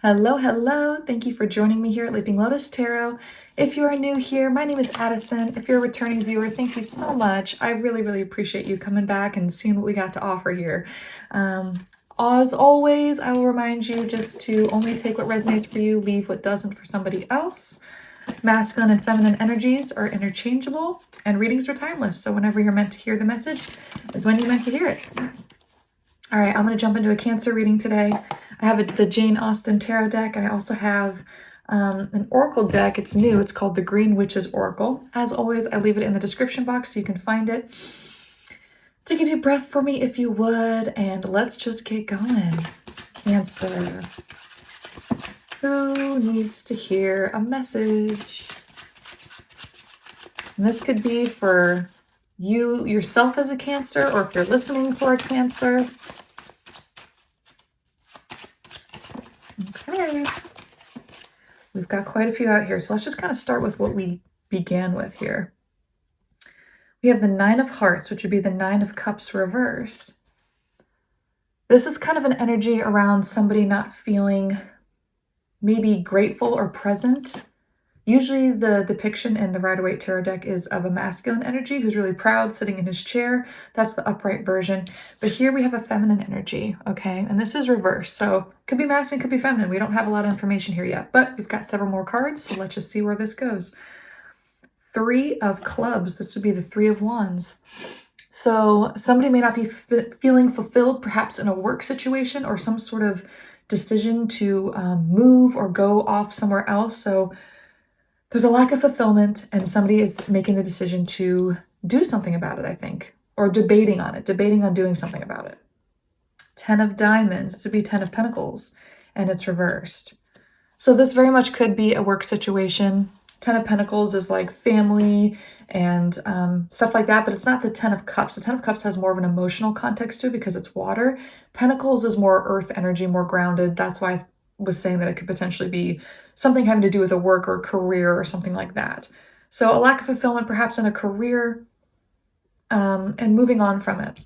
Hello, hello. Thank you for joining me here at Leaping Lotus Tarot. If you are new here, my name is Addison. If you're a returning viewer, thank you so much. I really appreciate you coming back and seeing what we got to offer here. As always, I will remind you just to only take what resonates for you, leave what doesn't for somebody else. Masculine and feminine energies are interchangeable, and readings are timeless. So whenever you're meant to hear the message is when you're meant to hear it. All right, I'm going to jump into a Cancer reading today. I have the Jane Austen Tarot deck, and I also have an Oracle deck. It's new. It's called the Green Witch's Oracle. As always, I leave it in the description box so you can find it. Take a deep breath for me if you would, and let's just get going. Cancer. Who needs to hear a message? And this could be for you yourself as a Cancer, or if you're listening for a Cancer. Okay, we've got quite a few out here, so let's just kind of start with what we began with here. We have the Nine of Hearts, which would be the Nine of Cups reverse. This is kind of an energy around somebody not feeling maybe grateful or present. Usually the depiction in the Rider-Waite Tarot deck is of a masculine energy who's really proud, sitting in his chair. That's the upright version. But here we have a feminine energy, okay? And this is reversed, so could be masculine, could be feminine. We don't have a lot of information here yet, but we've got several more cards, so let's just see where this goes. Three of Clubs. This would be the Three of Wands. So somebody may not be feeling fulfilled, perhaps in a work situation or some sort of decision to move or go off somewhere else. So there's a lack of fulfillment, and somebody is making the decision to do something about it, I think, or debating on doing something about it. 10 of Diamonds. This would be 10 of Pentacles, and it's reversed. So this very much could be a work situation. 10 of Pentacles is like family and stuff like that, but it's not the 10 of Cups. The 10 of Cups has more of an emotional context to it because it's water. Pentacles is more earth energy, more grounded. That's why I was saying that it could potentially be something having to do with a work or career or something like that. So a lack of fulfillment perhaps in a career and moving on from it.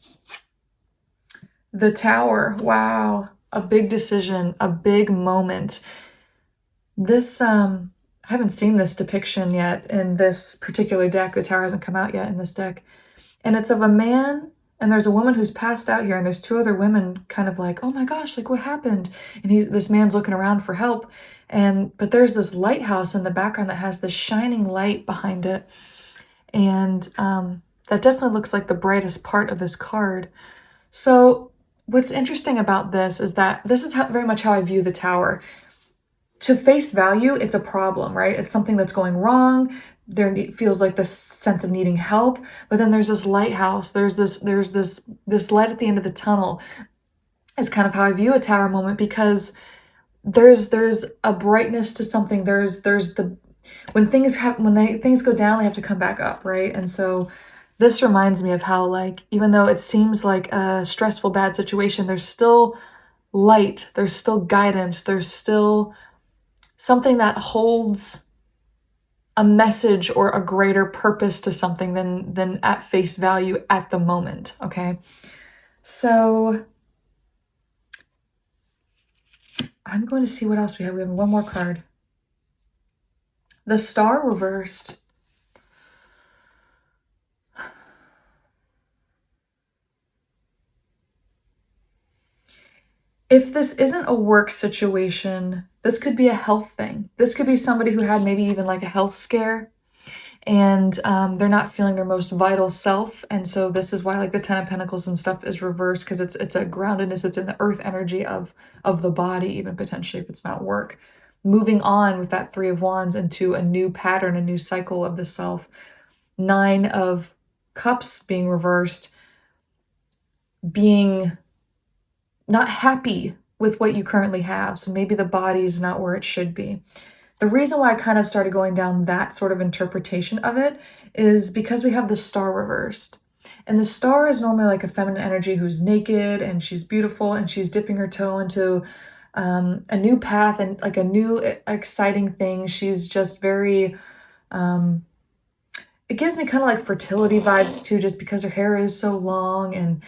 The Tower. Wow. A big decision, a big moment. This, I haven't seen this depiction yet in this particular deck. The Tower hasn't come out yet in this deck. And it's of a man, and there's a woman who's passed out here, and there's two other women kind of like, oh my gosh, like what happened? And this man's looking around for help. But there's this lighthouse in the background that has this shining light behind it. And that definitely looks like the brightest part of this card. So what's interesting about this is that this is very much how I view the Tower. To face value, it's a problem, right? It's something that's going wrong. There feels like this sense of needing help, but then there's this lighthouse. There's this light at the end of the tunnel. It's kind of how I view a Tower moment, because there's a brightness to something. When things go down, they have to come back up, right? And so this reminds me of how, like, even though it seems like a stressful, bad situation, there's still light. There's still guidance. There's still something that holds a message or a greater purpose to something than at face value at the moment, okay? So I'm going to see what else we have. We have one more card. The Star reversed. If this isn't a work situation, this could be a health thing. This could be somebody who had maybe even like a health scare, and they're not feeling their most vital self. And so this is why like the 10 of Pentacles and stuff is reversed, because it's a groundedness. It's in the earth energy of the body, even potentially if it's not work. Moving on with that 3 of Wands into a new pattern, a new cycle of the self. 9 of Cups being reversed, being not happy with what you currently have. So maybe the body's not where it should be. The reason why I kind of started going down that sort of interpretation of it is because we have the Star reversed. And the Star is normally like a feminine energy who's naked and she's beautiful and she's dipping her toe into a new path and like a new exciting thing. She's just very, it gives me kind of like fertility vibes too, just because her hair is so long and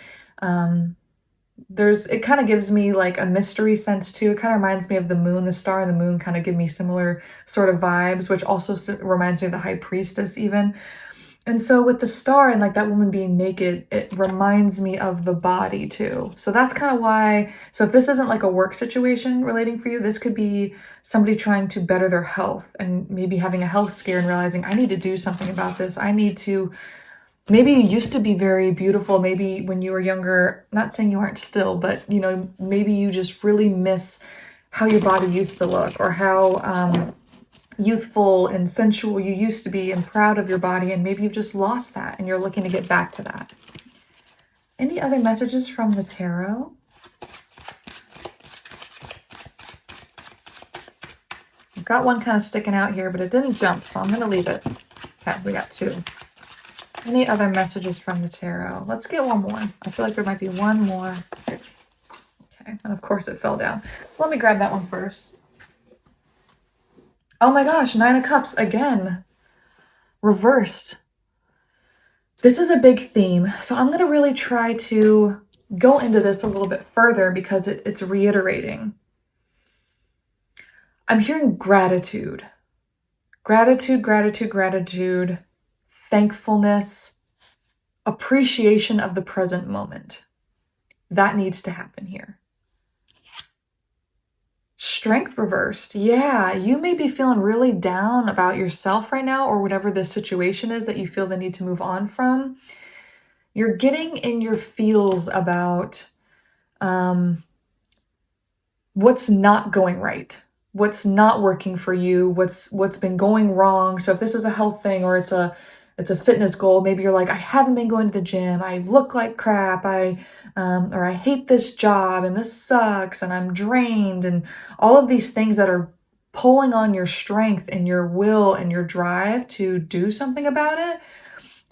it kind of gives me like a mystery sense too. It kind of reminds me of the moon. The star and the moon kind of give me similar sort of vibes, which also reminds me of the high priestess even. And so with the star and like that woman being naked, it reminds me of the body too. So that's kind of why. So if this isn't like a work situation relating for you, this could be somebody trying to better their health and maybe having a health scare and realizing I need to do something about this. I need to, maybe you used to be very beautiful. Maybe when you were younger, not saying you aren't still, but you know, maybe you just really miss how your body used to look or how, youthful and sensual you used to be and proud of your body, and maybe you've just lost that and you're looking to get back to that. Any other messages from the tarot? I've got one kind of sticking out here, but it didn't jump, so I'm going to leave it. Okay, we got two. Any other messages from the tarot? Let's get one more. I feel like there might be one more. Okay, and of course it fell down. So let me grab that one first. Oh my gosh, 9 of Cups again, reversed. This is a big theme. So I'm going to really try to go into this a little bit further because it's reiterating. I'm hearing gratitude. Gratitude, gratitude, gratitude, thankfulness, appreciation of the present moment. That needs to happen here. Strength reversed. Yeah, you may be feeling really down about yourself right now or whatever the situation is that you feel the need to move on from. You're getting in your feels about what's not going right, what's not working for you, what's been going wrong. So if this is a health thing or it's a fitness goal, maybe you're like, I haven't been going to the gym, I look like crap, or I hate this job and this sucks and I'm drained, and all of these things that are pulling on your strength and your will and your drive to do something about it.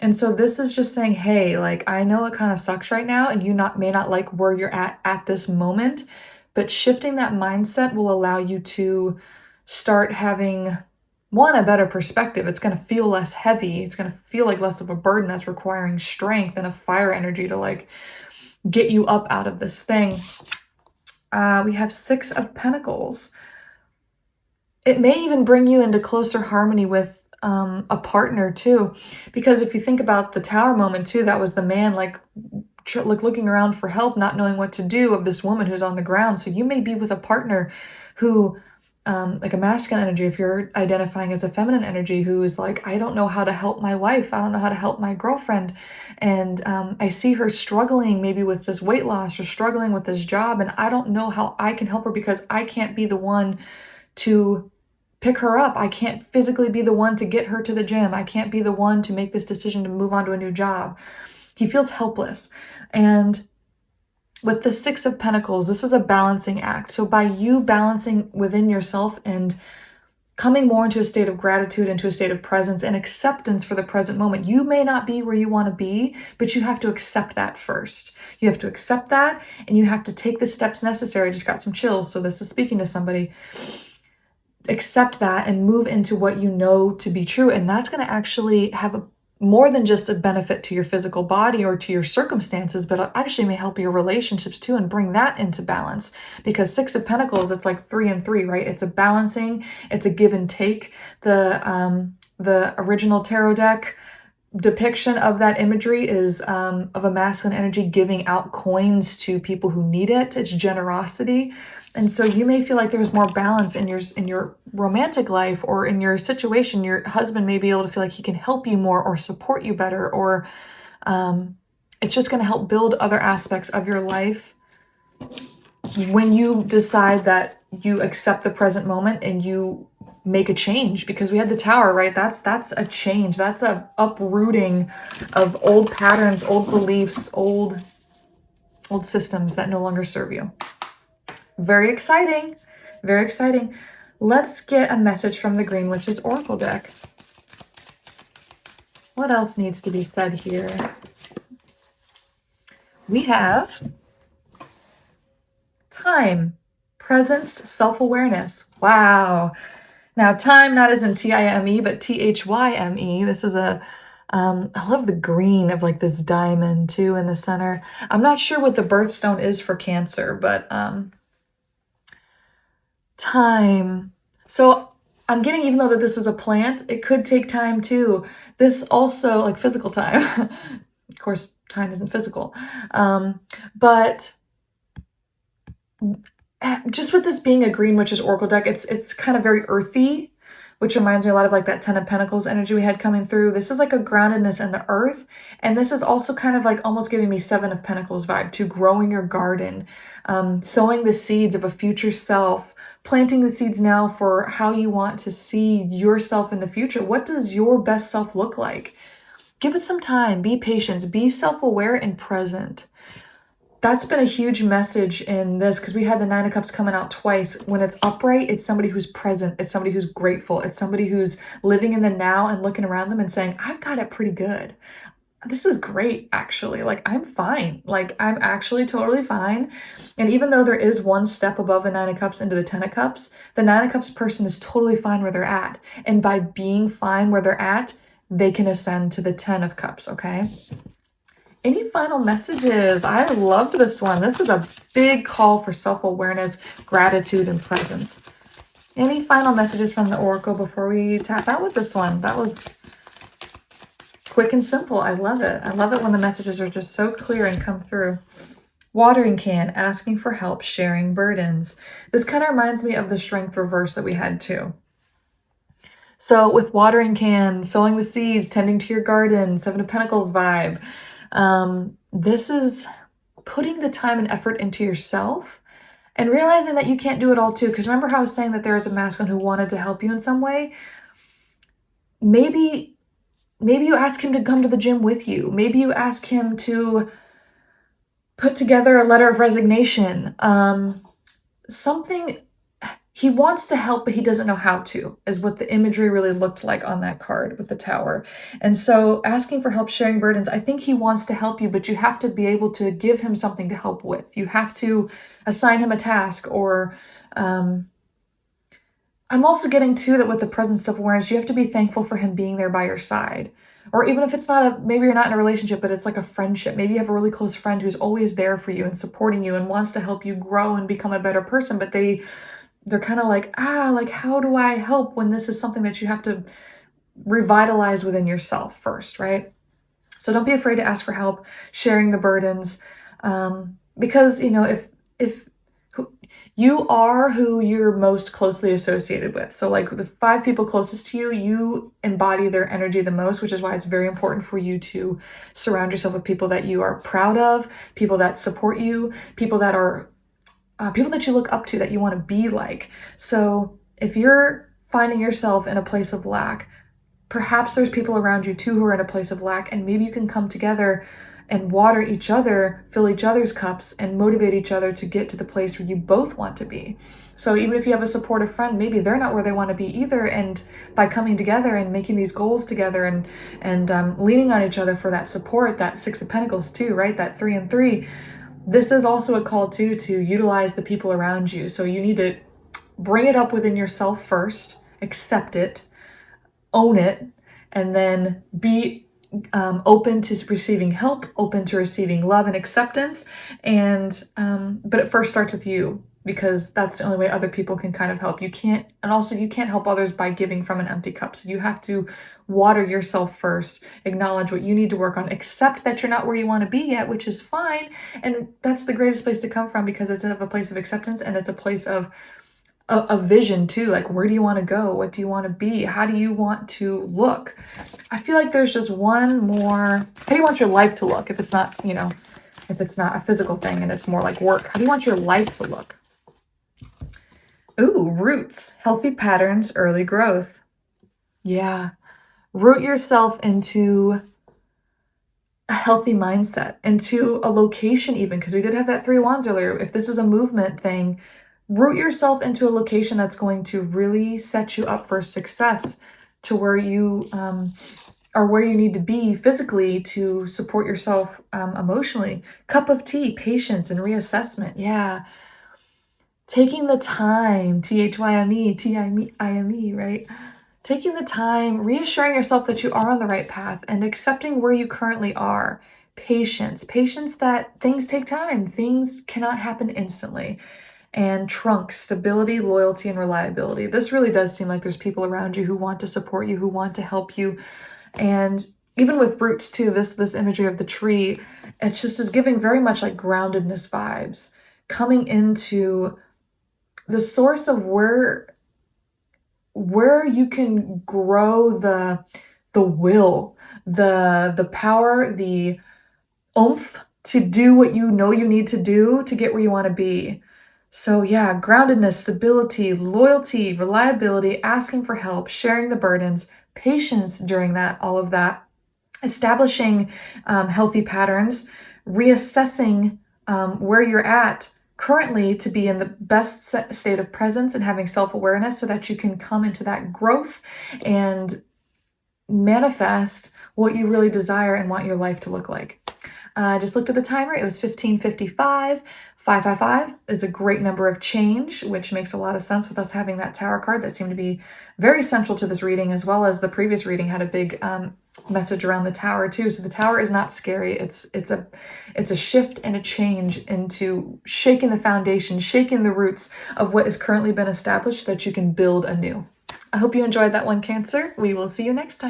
And so this is just saying, hey, like, I know it kind of sucks right now and you may not like where you're at this moment, but shifting that mindset will allow you to start having, one, a better perspective. It's going to feel less heavy. It's going to feel like less of a burden that's requiring strength and a fire energy to like get you up out of this thing. We have 6 of Pentacles. It may even bring you into closer harmony with a partner too, because if you think about the Tower moment too, that was the man like looking around for help, not knowing what to do, of this woman who's on the ground. So you may be with a partner who, like a masculine energy, if you're identifying as a feminine energy, who is like, I don't know how to help my wife. I don't know how to help my girlfriend. And I see her struggling maybe with this weight loss or struggling with this job. And I don't know how I can help her because I can't be the one to pick her up. I can't physically be the one to get her to the gym. I can't be the one to make this decision to move on to a new job. He feels helpless. And with the 6 of Pentacles, this is a balancing act. So by you balancing within yourself and coming more into a state of gratitude, into a state of presence and acceptance for the present moment, you may not be where you want to be, but you have to accept that first. You have to accept that, and you have to take the steps necessary. I just got some chills, so this is speaking to somebody. Accept that and move into what you know to be true. And that's going to actually have more than just a benefit to your physical body or to your circumstances, but it actually may help your relationships too and bring that into balance. Because 6 of Pentacles, it's like 3 and 3, right? It's a balancing, it's a give and take. The original tarot deck depiction of that imagery is of a masculine energy giving out coins to people who need it. It's generosity. And so you may feel like there's more balance in your romantic life or in your situation. Your husband may be able to feel like he can help you more or support you better, or it's just going to help build other aspects of your life when you decide that you accept the present moment and you make a change. Because we had the Tower, right? That's a change. That's a uprooting of old patterns, old beliefs, old systems that no longer serve you. Very exciting. Very exciting. Let's get a message from the Green Witch's Oracle deck. What else needs to be said here? We have time, presence, self-awareness. Wow. Now, time, not as in T-I-M-E, but T-H-Y-M-E. This is a I love the green of like this diamond too in the center. I'm not sure what the birthstone is for Cancer, but time. So I'm getting, even though that this is a plant, it could take time too. This also, like physical time. Of course, time isn't physical. But just with this being a Green Witch's Oracle deck, it's kind of very earthy, which reminds me a lot of like that Ten of Pentacles energy we had coming through. This is like a groundedness in the earth. And this is also kind of like almost giving me Seven of Pentacles vibe to growing your garden, sowing the seeds of a future self, planting the seeds now for how you want to see yourself in the future. What does your best self look like? Give it some time, be patient, be self-aware and present. That's been a huge message in this, because we had the Nine of Cups coming out twice. When it's upright, it's somebody who's present. It's somebody who's grateful. It's somebody who's living in the now and looking around them and saying, I've got it pretty good. This is great, actually. Like, I'm fine. Like, I'm actually totally fine. And even though there is one step above the Nine of Cups into the Ten of Cups, the Nine of Cups person is totally fine where they're at. And by being fine where they're at, they can ascend to the Ten of Cups, okay? Any final messages? I loved this one. This is a big call for self-awareness, gratitude, and presence. Any final messages from the Oracle before we tap out with this one? That was quick and simple. I love it. I love it when the messages are just so clear and come through. Watering can, asking for help, sharing burdens. This kind of reminds me of the Strength reverse that we had too. So with watering can, sowing the seeds, tending to your garden, Seven of Pentacles vibe. This is putting the time and effort into yourself and realizing that you can't do it all too. Because remember how I was saying that there was a masculine who wanted to help you in some way? Maybe you ask him to come to the gym with you. Maybe you ask him to put together a letter of resignation. Something. He wants to help, but he doesn't know how to, is what the imagery really looked like on that card with the Tower. And so asking for help, sharing burdens, I think he wants to help you, but you have to be able to give him something to help with. You have to assign him a task, or I'm also getting too that with the presence of awareness, you have to be thankful for him being there by your side. Or even if it's not maybe you're not in a relationship, but it's like a friendship. Maybe you have a really close friend who's always there for you and supporting you and wants to help you grow and become a better person, but they're kind of like, like, how do I help when this is something that you have to revitalize within yourself first, right? So don't be afraid to ask for help, sharing the burdens, because, you know, if you are who you're most closely associated with. So like the 5 people closest to you, you embody their energy the most, which is why it's very important for you to surround yourself with people that you are proud of, people that support you, people that are people that you look up to, that you want to be like. So if you're finding yourself in a place of lack, perhaps there's people around you too who are in a place of lack, and maybe you can come together and water each other, fill each other's cups, and motivate each other to get to the place where you both want to be. So even if you have a supportive friend, maybe they're not where they want to be either, and by coming together and making these goals together and leaning on each other for that support, that Six of Pentacles too, right? That 3 and 3. This is also a call too to utilize the people around you. So you need to bring it up within yourself first, accept it, own it, and then be open to receiving help, open to receiving love and acceptance. And but it first starts with you, because that's the only way other people can kind of help. You can't help others by giving from an empty cup. So you have to water yourself first, acknowledge what you need to work on, accept that you're not where you want to be yet, which is fine. And that's the greatest place to come from, because it's a place of acceptance, and it's a place of a vision too. Like, where do you want to go? What do you want to be? How do you want to look? I feel like there's just one more. How do you want your life to look? If it's not, if it's not a physical thing and it's more like work, how do you want your life to look? Ooh, roots, healthy patterns, early growth. Yeah. Root yourself into a healthy mindset, into a location even, because we did have that 3 wands earlier. If this is a movement thing, root yourself into a location that's going to really set you up for success, to where you are where you need to be physically to support yourself emotionally. Cup of tea, patience and reassessment. Yeah. Taking the time, THYME, TIME, right? taking the time, reassuring yourself that you are on the right path and accepting where you currently are. Patience that things take time. Things cannot happen instantly. And trunk, stability, loyalty, and reliability. This really does seem like there's people around you who want to support you, who want to help you. And even with roots too, this imagery of the tree, it's just is giving very much like groundedness vibes, coming into the source of where you can grow the will, the power, the oomph to do what you know you need to do to get where you want to be. So yeah, groundedness, stability, loyalty, reliability, asking for help, sharing the burdens, patience during that, all of that, establishing healthy patterns, reassessing where you're at currently to be in the best state of presence and having self-awareness so that you can come into that growth and manifest what you really desire and want your life to look like. I just looked at the timer. It was 15:55. 555 is a great number of change, which makes a lot of sense with us having that tower card that seemed to be very central to this reading, as well as the previous reading had a big message around the tower too. So the tower is not scary. It's a shift and a change into shaking the foundation, shaking the roots of what has currently been established so that you can build anew. I hope you enjoyed that one, Cancer. We will see you next time.